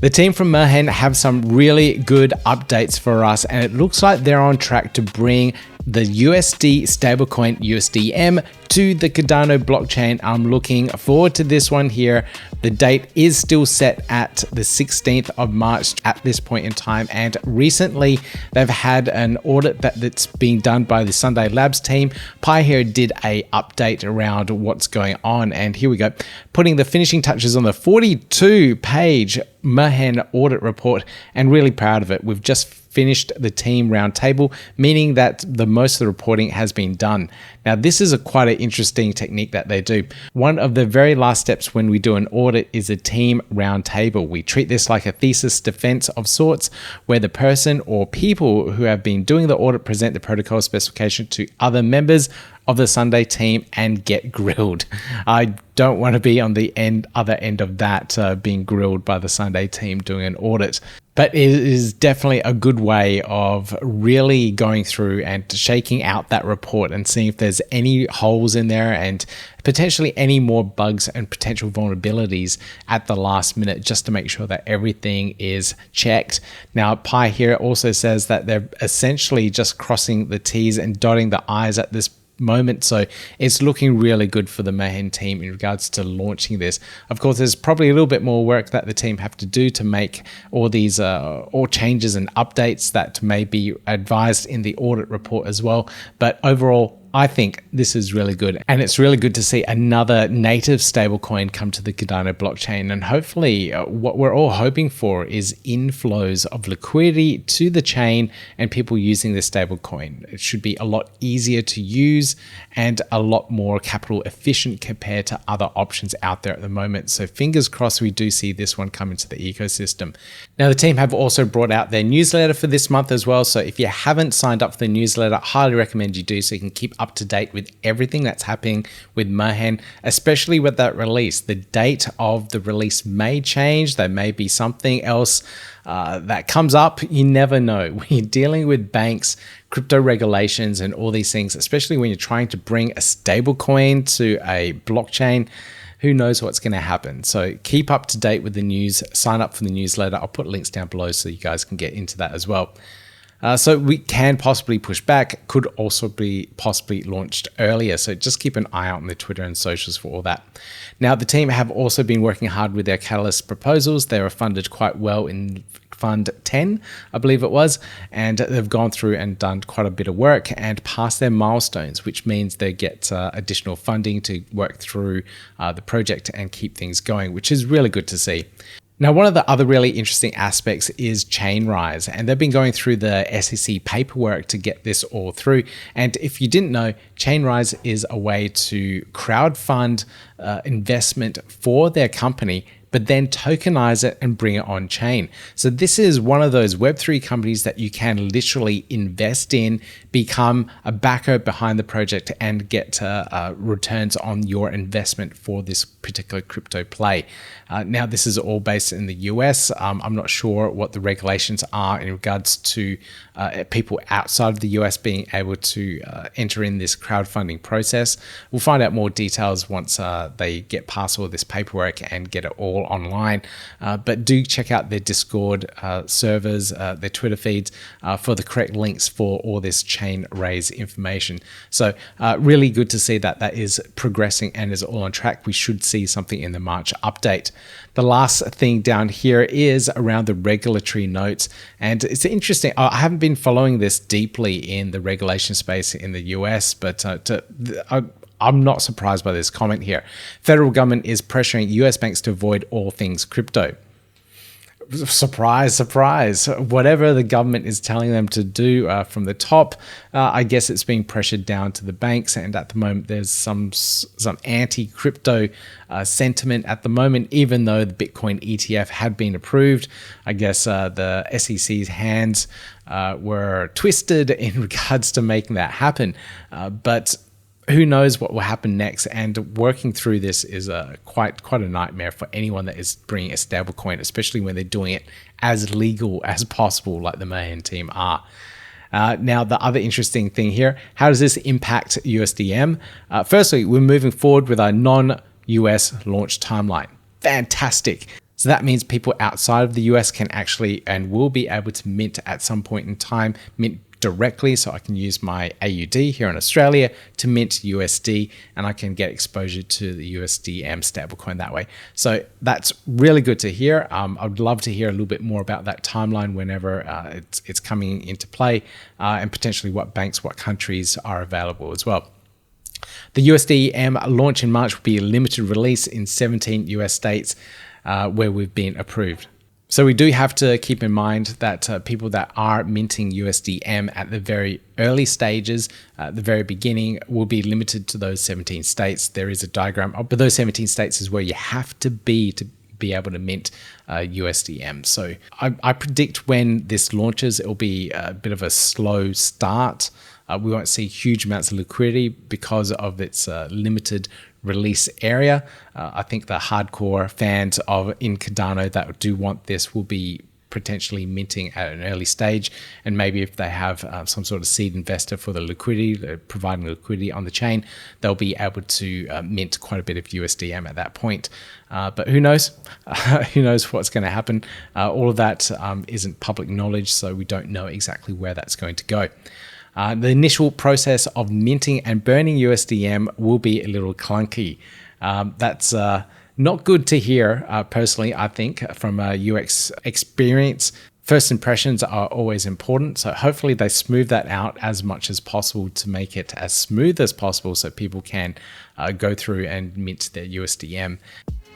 The team from Mehen have some really good updates for us, and it looks like they're on track to bring the USD stablecoin USDM to the Cardano blockchain. I'm looking forward to this one here. The date is still set at the 16th of March at this point in time, and recently they've had an audit that's being done by the Sunday Labs team. Pi here did a update around what's going on, and here we go, putting the finishing touches on the 42-page Mehen audit report, and really proud of it. We've just finished the team roundtable, meaning that the most of the reporting has been done. Now, this is quite an interesting technique that they do. One of the very last steps when we do an audit is a team roundtable. We treat this like a thesis defense of sorts, where the person or people who have been doing the audit present the protocol specification to other members of the Sunday team and get grilled. I don't want to be on the other end of that, being grilled by the Sunday team doing an audit. But it is definitely a good way of really going through and shaking out that report and seeing if there's any holes in there and potentially any more bugs and potential vulnerabilities at the last minute, just to make sure that everything is checked. Now, Pi here also says that they're essentially just crossing the T's and dotting the I's at this moment, so it's looking really good for the Mehen team in regards to launching this. Of course, there's probably a little bit more work that the team have to do to make all these all changes and updates that may be advised in the audit report as well, but overall I think this is really good, and it's really good to see another native stablecoin come to the Cardano blockchain. And hopefully what we're all hoping for is inflows of liquidity to the chain and people using this stablecoin. It should be a lot easier to use and a lot more capital efficient compared to other options out there at the moment. So fingers crossed we do see this one come into the ecosystem. Now, the team have also brought out their newsletter for this month as well. So if you haven't signed up for the newsletter, I highly recommend you do, so you can keep up to date with everything that's happening with Mehen, especially with that release. The date of the release may change. There may be something else that comes up. You never know. When you're dealing with banks, crypto regulations, and all these things, especially when you're trying to bring a stable coin to a blockchain, who knows what's going to happen. So keep up to date with the news, sign up for the newsletter. I'll put links down below so you guys can get into that as well. So we can possibly push back, could also be possibly launched earlier. So just keep an eye out on the Twitter and socials for all that. Now, the team have also been working hard with their Catalyst proposals. They were funded quite well in Fund 10, I believe it was, and they've gone through and done quite a bit of work and passed their milestones, which means they get additional funding to work through the project and keep things going, which is really good to see. Now, one of the other really interesting aspects is ChainRaise, and they've been going through the SEC paperwork to get this all through. And if you didn't know, ChainRaise is a way to crowdfund investment for their company, but then tokenize it and bring it on chain. So this is one of those Web3 companies that you can literally invest in, become a backer behind the project, and get returns on your investment for this particular crypto play. Now, this is all based in the US. I'm not sure what the regulations are in regards to people outside of the US being able to enter in this crowdfunding process. We'll find out more details once they get past all this paperwork and get it all online. But do check out their Discord servers, their Twitter feeds for the correct links for all this ChainRaise information. So really good to see that that is progressing and is all on track. We should see something in the March update. The last thing down here is around the regulatory notes, and it's interesting. I haven't been following this deeply in the regulation space in the US, but I'm not surprised by this comment here. Federal government is pressuring US banks to avoid all things crypto. Surprise, surprise. Whatever the government is telling them to do from the top, I guess it's being pressured down to the banks. And at the moment, there's some anti-crypto sentiment at the moment, even though the Bitcoin ETF had been approved. I guess the SEC's hands were twisted in regards to making that happen. But who knows what will happen next, and working through this is quite a nightmare for anyone that is bringing a stablecoin, especially when they're doing it as legal as possible like the Mehen team are. Now, the other interesting thing here, how does this impact USDM? Firstly, we're moving forward with our non-US launch timeline. Fantastic. So that means people outside of the US can actually and will be able to mint at some point in time, mint directly. So I can use my AUD here in Australia to mint USD, and I can get exposure to the USDM stablecoin that way. So that's really good to hear. I'd love to hear a little bit more about that timeline whenever it's coming into play, and potentially what banks, what countries are available as well. The USDM launch in March will be a limited release in 17 US states where we've been approved. So we do have to keep in mind that people that are minting USDM at the very early stages, at the very beginning, will be limited to those 17 states. There is a diagram, but those 17 states is where you have to be able to mint USDM. So I predict when this launches, it'll be a bit of a slow start. We won't see huge amounts of liquidity because of its limited release area. I think the hardcore fans in Cardano that do want this will be potentially minting at an early stage, and maybe if they have some sort of seed investor for the liquidity, providing liquidity on the chain, they'll be able to mint quite a bit of USDM at that point. But who knows? Who knows what's going to happen? All of that isn't public knowledge, so we don't know exactly where that's going to go. The initial process of minting and burning USDM will be a little clunky. That's not good to hear, personally, I think, from a UX experience. First impressions are always important, so hopefully they smooth that out as much as possible to make it as smooth as possible so people can go through and mint their USDM.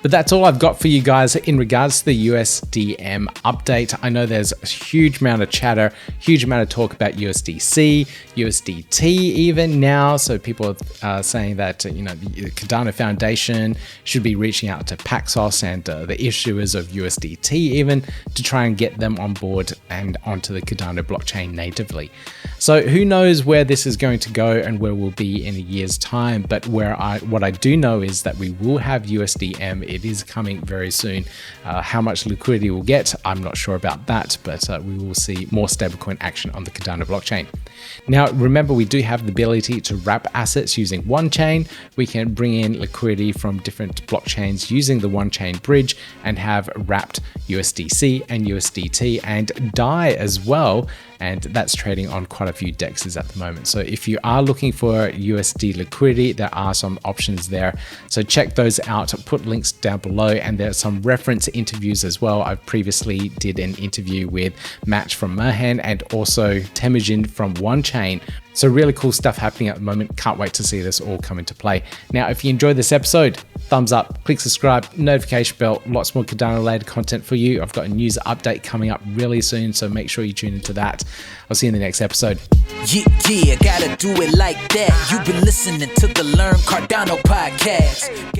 But that's all I've got for you guys in regards to the USDM update. I know there's a huge amount of chatter, huge amount of talk about USDC, USDT even now. So people are saying that the Cardano Foundation should be reaching out to Paxos and the issuers of USDT even to try and get them on board and onto the Cardano blockchain natively. So who knows where this is going to go and where we'll be in a year's time. But what I do know is that we will have USDM. It is coming very soon. How much liquidity we'll get, I'm not sure about that, but we will see more stablecoin action on the Cardano blockchain. Now, remember, we do have the ability to wrap assets using one chain. We can bring in liquidity from different blockchains using the one chain bridge and have wrapped USDC and USDT and DAI as well. And that's trading on quite a few dexes at the moment. So if you are looking for USD liquidity, there are some options there. So check those out, put links down below, and there's some reference interviews as well. I previously did an interview with Matt from Mehen and also Temujin from OneChain. So really cool stuff happening at the moment. Can't wait to see this all come into play. Now, if you enjoyed this episode, thumbs up, click subscribe, notification bell, lots more Cardano related content for you. I've got a news update coming up really soon, so make sure you tune into that. I'll see you in the next episode. Yeah, gotta do it like that. You've been listening to the Learn Cardano podcast.